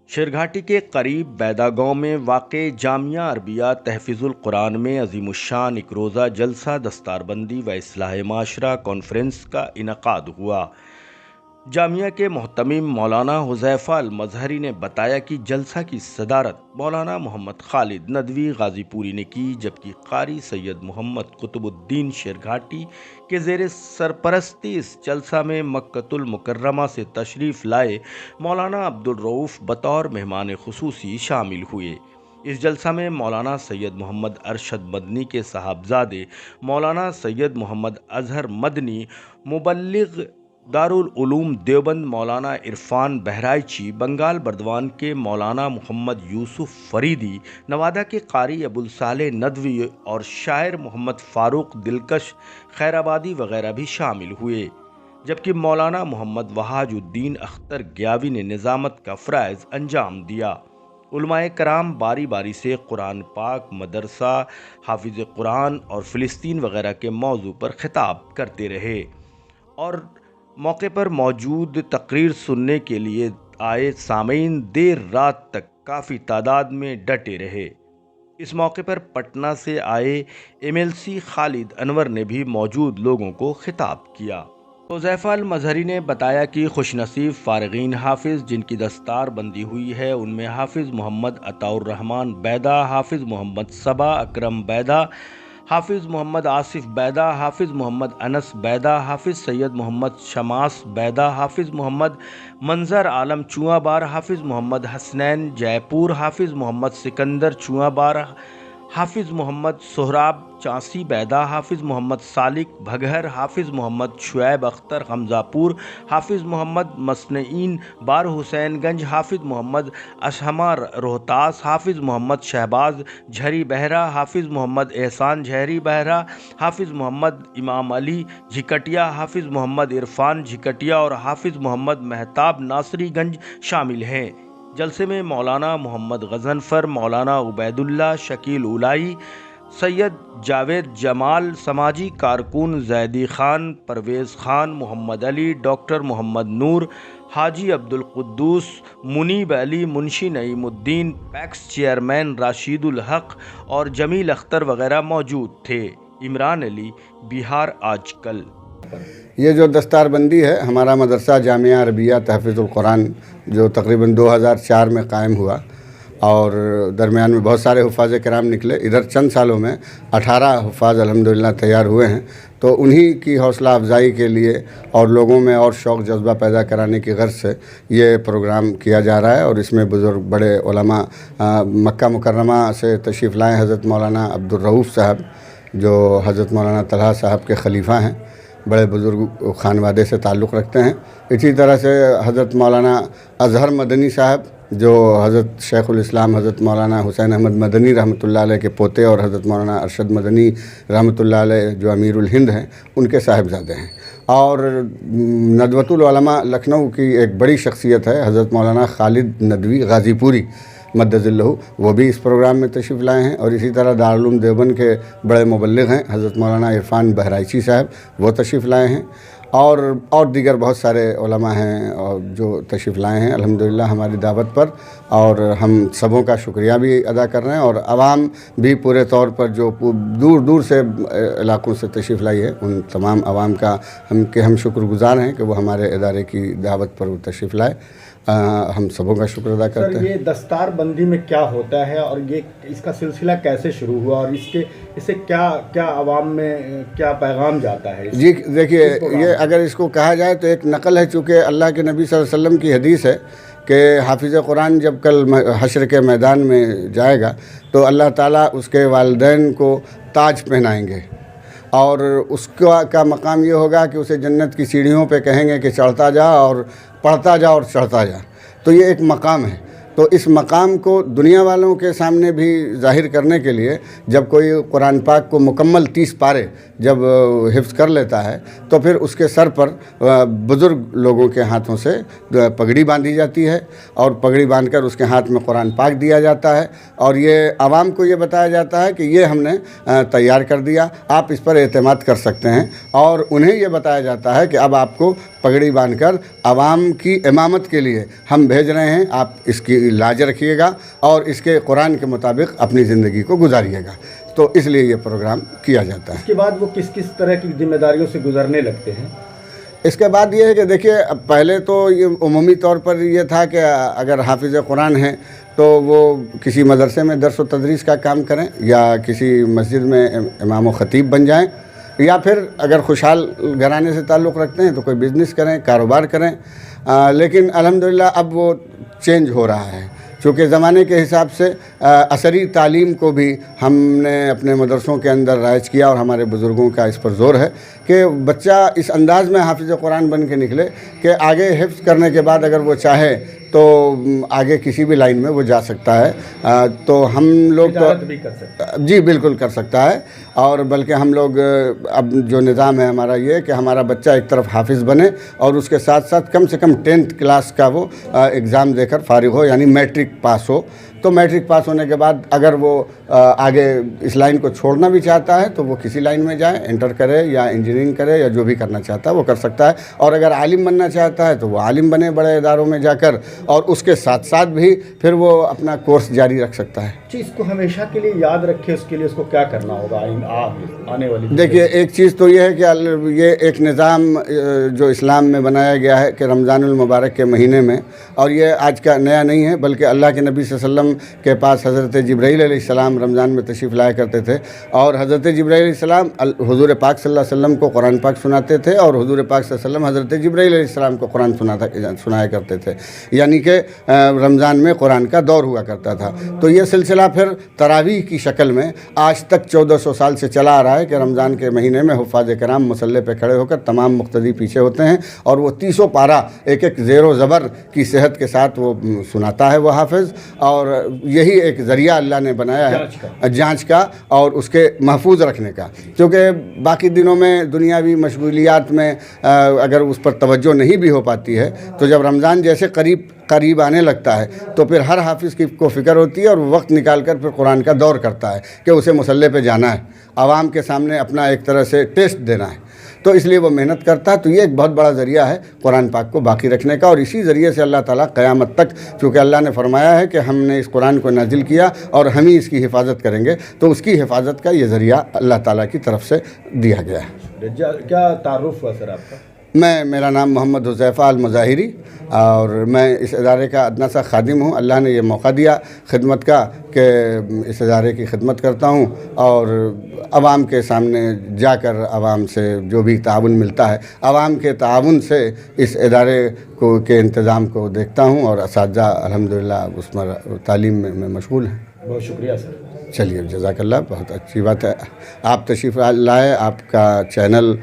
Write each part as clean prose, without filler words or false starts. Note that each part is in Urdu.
شیرگھاٹی کے قریب بیدا گاؤں میں واقع جامعہ عربیہ تحفیظ القرآن میں عظیم الشان ایک روزہ جلسہ دستار بندی و اصلاح معاشرہ کانفرنس کا انعقاد ہوا۔ جامعہ کے محتمم مولانا حذیفہ المظہری نے بتایا کہ جلسہ کی صدارت مولانا محمد خالد ندوی غازی پوری نے کی، جبکہ قاری سید محمد قطب الدین شیرگھاٹی کے زیر سرپرستی اس جلسہ میں مکۃ المکرمہ سے تشریف لائے مولانا عبدالرؤوف بطور مہمان خصوصی شامل ہوئے۔ اس جلسہ میں مولانا سید محمد ارشد مدنی کے صاحبزادے مولانا سید محمد اظہر مدنی، مبلغ دارالعلوم دیوبند مولانا عرفان بہرائچی، بنگال بردوان کے مولانا محمد یوسف فریدی، نوادہ کے قاری ابوالصالح ندوی اور شاعر محمد فاروق دلکش خیرآبادی وغیرہ بھی شامل ہوئے، جبکہ مولانا محمد وہاج الدین اختر گیاوی نے نظامت کا فرائض انجام دیا۔ علماء کرام باری باری سے قرآن پاک، مدرسہ، حافظ قرآن اور فلسطین وغیرہ کے موضوع پر خطاب کرتے رہے اور موقع پر موجود تقریر سننے کے لیے آئے سامعین دیر رات تک کافی تعداد میں ڈٹے رہے۔ اس موقع پر پٹنہ سے آئے MLC خالد انور نے بھی موجود لوگوں کو خطاب کیا۔ حذیفہ المظہری نے بتایا کہ خوش نصیب فارغین حافظ جن کی دستار بندی ہوئی ہے ان میں حافظ محمد عطاء الرحمن بیدا، حافظ محمد صبا اکرم بیدا، حافظ محمد آصف بیدا، حافظ محمد انس بیدا، حافظ سید محمد شماس بیدا، حافظ محمد منظر عالم چواں بار، حافظ محمد حسنین جے پور، حافظ محمد سکندر چواں بار، حافظ محمد سہراب چانسی بیدا، حافظ محمد سالک بھگہر، حافظ محمد شعیب اختر حمزہ پور، حافظ محمد مسنعین بار حسین گنج، حافظ محمد اشہما روہتاس، حافظ محمد شہباز جھری بہرہ، حافظ محمد احسان جھری بہرہ، حافظ محمد امام علی جھکٹیا، حافظ محمد عرفان جھکٹیا اور حافظ محمد مہتاب ناصری گنج شامل ہیں۔ جلسے میں مولانا محمد غضنفر، مولانا عبید اللہ شکیل اولائی، سید جاوید جمال، سماجی کارکن زیدی خان، پرویز خان، محمد علی، ڈاکٹر محمد نور، حاجی عبدالقدوس، منیب علی، منشی نعیم الدین، پیکس چیئرمین راشد الحق اور جمیل اختر وغیرہ موجود تھے۔ عمران علی، بہار آج کل۔ یہ جو دستار بندی ہے ہمارا مدرسہ جامعہ عربیہ تحفیظ القرآن جو تقریباً 2004 میں قائم ہوا اور درمیان میں بہت سارے حفاظ کرام نکلے، ادھر چند سالوں میں 18 حفاظ الحمدللہ تیار ہوئے ہیں، تو انہی کی حوصلہ افزائی کے لیے اور لوگوں میں اور شوق جذبہ پیدا کرانے کی غرض سے یہ پروگرام کیا جا رہا ہے، اور اس میں بزرگ بڑے علماء مکہ مکرمہ سے تشریف لائے، حضرت مولانا عبدالرؤوف صاحب جو حضرت مولانا طلحہ صاحب کے خلیفہ ہیں، بڑے بزرگ خانوادے سے تعلق رکھتے ہیں۔ اسی طرح سے حضرت مولانا اظہر مدنی صاحب جو حضرت شیخ الاسلام حضرت مولانا حسین احمد مدنی رحمۃ اللہ علیہ کے پوتے اور حضرت مولانا ارشد مدنی رحمۃ اللہ علیہ جو امیر الہند ہیں ان کے صاحبزادے ہیں، اور ندوۃ العلماء لکھنؤ کی ایک بڑی شخصیت ہے حضرت مولانا خالد ندوی غازی پوری مدد اللہ، وہ بھی اس پروگرام میں تشریف لائے ہیں، اور اسی طرح دارالعلوم دیوبند کے بڑے مبلغ ہیں حضرت مولانا عرفان بہرائچی صاحب، وہ تشریف لائے ہیں، اور دیگر بہت سارے علماء ہیں اور جو تشریف لائے ہیں الحمدللہ ہماری دعوت پر، اور ہم سبوں کا شکریہ بھی ادا کر رہے ہیں، اور عوام بھی پورے طور پر جو دور دور سے علاقوں سے تشریف لائی ہے ان تمام عوام کا ہم شکر گزار ہیں کہ وہ ہمارے ادارے کی دعوت پر وہ تشریف لائے، ہم سبوں کا شکر ادا کرتے ہیں۔ سر، یہ دستار بندی میں کیا ہوتا ہے اور یہ اس کا سلسلہ کیسے شروع ہوا اور اس سے کیا عوام میں کیا پیغام جاتا ہے؟ جی دیکھیے، یہ اگر اس کو کہا جائے تو ایک نقل ہے، چونکہ اللہ کے نبی صلی اللہ علیہ وسلم کی حدیث ہے کہ حافظ قرآن جب کل حشر کے میدان میں جائے گا تو اللہ تعالیٰ اس کے والدین کو تاج پہنائیں گے، اور اس کا مقام یہ ہوگا کہ اسے جنت کی سیڑھیوں پہ کہیں گے کہ چڑھتا جا اور پڑھتا جا اور چڑھتا جا، تو یہ ایک مقام ہے۔ تو اس مقام کو دنیا والوں کے سامنے بھی ظاہر کرنے کے لیے جب کوئی قرآن پاک کو مکمل 30 پارے جب حفظ کر لیتا ہے تو پھر اس کے سر پر بزرگ لوگوں کے ہاتھوں سے پگڑی باندھی جاتی ہے، اور پگڑی باندھ کر اس کے ہاتھ میں قرآن پاک دیا جاتا ہے، اور یہ عوام کو یہ بتایا جاتا ہے کہ یہ ہم نے تیار کر دیا، آپ اس پر اعتماد کر سکتے ہیں، اور انہیں یہ بتایا جاتا ہے کہ اب آپ کو پگڑی باندھ کر عوام کی امامت کے لیے ہم بھیج رہے ہیں. آپ اس کی لاج رکھیے گا اور اس کے قرآن کے مطابق اپنی زندگی کو گزاریے گا. تو اس لیے یہ پروگرام کیا جاتا ہے. اس کے بعد وہ کس کس طرح کی ذمہ داریوں سے گزرنے لگتے ہیں؟ اس کے بعد یہ ہے کہ دیکھیے، اب پہلے تو یہ عمومی طور پر یہ تھا کہ اگر حافظ قرآن ہیں تو وہ کسی مدرسے میں درس و تدریس کا کام کریں، یا کسی مسجد میں امام و خطیب بن جائیں، یا پھر اگر خوشحال گھرانے سے تعلق رکھتے ہیں تو کوئی بزنس کریں، کاروبار کریں. لیکن الحمدللہ اب وہ چینج ہو رہا ہے، چونکہ زمانے کے حساب سے عصری تعلیم کو بھی ہم نے اپنے مدرسوں کے اندر رائج کیا، اور ہمارے بزرگوں کا اس پر زور ہے کہ بچہ اس انداز میں حافظ قرآن بن کے نکلے کہ آگے حفظ کرنے کے بعد اگر وہ چاہے تو آگے کسی بھی لائن میں وہ جا سکتا ہے. تو ہم لوگ تو بھی کر سکتے جی بالکل کر سکتا ہے. اور بلکہ ہم لوگ اب جو نظام ہے ہمارا یہ کہ ہمارا بچہ ایک طرف حافظ بنے اور اس کے ساتھ ساتھ کم سے کم 10th کلاس کا وہ ایگزام دے کر فارغ ہو، یعنی میٹرک پاس ہو. تو میٹرک پاس ہونے کے بعد اگر وہ آگے اس لائن کو چھوڑنا بھی چاہتا ہے تو وہ کسی لائن میں جائے، انٹر کرے یا انجینئرنگ کرے یا جو بھی کرنا چاہتا ہے وہ کر سکتا ہے. اور اگر عالم بننا چاہتا ہے تو وہ عالم بنے بڑے اداروں میں جا کر، اور اس کے ساتھ ساتھ بھی پھر وہ اپنا کورس جاری رکھ سکتا ہے. جی، اس کو ہمیشہ کے لیے یاد رکھے، اس کے لیے اس کو کیا کرنا ہوگا آنے والی؟ دیکھیے، ایک چیز تو یہ ہے کہ یہ ایک نظام جو اسلام میں بنایا گیا ہے کہ رمضان المبارک کے مہینے میں، اور یہ آج کا نیا نہیں ہے بلکہ اللہ کے نبی صلی اللہ علیہ وسلم کے پاس حضرت جبرائیل علیہ السلام رمضان میں تشریف لایا کرتے تھے، اور حضرت جبرائیل علیہ السلام حضور پاک صلی اللہ علیہ وسلم کو قرآن پاک سناتے تھے، اور حضور پاک صلی اللہ علیہ وسلم حضرت جبرائیل علیہ السلام کو قرآن سنایا کرتے تھے. یعنی کہ رمضان میں قرآن کا دور ہوا کرتا تھا. تو یہ سلسلہ پھر تراویح کی شکل میں آج تک 1400 سال سے چلا آ رہا ہے کہ رمضان کے مہینے میں حفاظ کرام مصلی پہ کھڑے ہو کر تمام مقتدی پیچھے ہوتے ہیں، اور وہ 30 پارہ ایک ایک زیر و زبر کی صحت کے ساتھ وہ سناتا ہے وہ حافظ. اور یہی ایک ذریعہ اللہ نے بنایا ہے جانچ کا اور اس کے محفوظ رکھنے کا. کیونکہ باقی دنوں میں دنیاوی مشغولیات میں اگر اس پر توجہ نہیں بھی ہو پاتی ہے، تو جب رمضان جیسے قریب آنے لگتا ہے تو پھر ہر حافظ کو فکر ہوتی ہے، اور وہ وقت نکال کر پھر قرآن کا دور کرتا ہے کہ اسے مصلی پہ جانا ہے، عوام کے سامنے اپنا ایک طرح سے ٹیسٹ دینا ہے. تو اس لیے وہ محنت کرتا ہے. تو یہ ایک بہت بڑا ذریعہ ہے قرآن پاک کو باقی رکھنے کا، اور اسی ذریعے سے اللہ تعالیٰ قیامت تک، چونکہ اللہ نے فرمایا ہے کہ ہم نے اس قرآن کو نازل کیا اور ہم ہی اس کی حفاظت کریں گے، تو اس کی حفاظت کا یہ ذریعہ اللہ تعالیٰ کی طرف سے دیا گیا ہے. کیا تعارف ہوا سر آپ کا؟ میرا نام محمد حذیفہ المظاہری، اور میں اس ادارے کا ادنیٰ سا خادم ہوں. اللہ نے یہ موقع دیا خدمت کا کہ اس ادارے کی خدمت کرتا ہوں، اور عوام کے سامنے جا کر عوام سے جو بھی تعاون ملتا ہے، عوام کے تعاون سے اس ادارے کے انتظام کو دیکھتا ہوں، اور اساتذہ الحمدللہ اس میں تعلیم میں مشغول ہیں. بہت شکریہ سر. چلیے، جزاک اللہ، بہت اچھی بات ہے آپ تشریف لائے. آپ کا چینل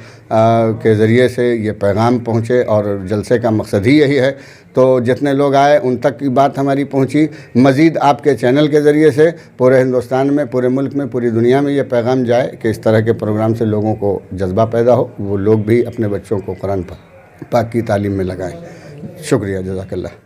کے ذریعے سے یہ پیغام پہنچے، اور جلسے کا مقصد ہی یہی ہے. تو جتنے لوگ آئے ان تک کی بات ہماری پہنچی. مزید آپ کے چینل کے ذریعے سے پورے ہندوستان میں، پورے ملک میں، پوری دنیا میں یہ پیغام جائے کہ اس طرح کے پروگرام سے لوگوں کو جذبہ پیدا ہو، وہ لوگ بھی اپنے بچوں کو قرآن پاک کی تعلیم میں لگائیں. شکریہ، جزاک اللہ.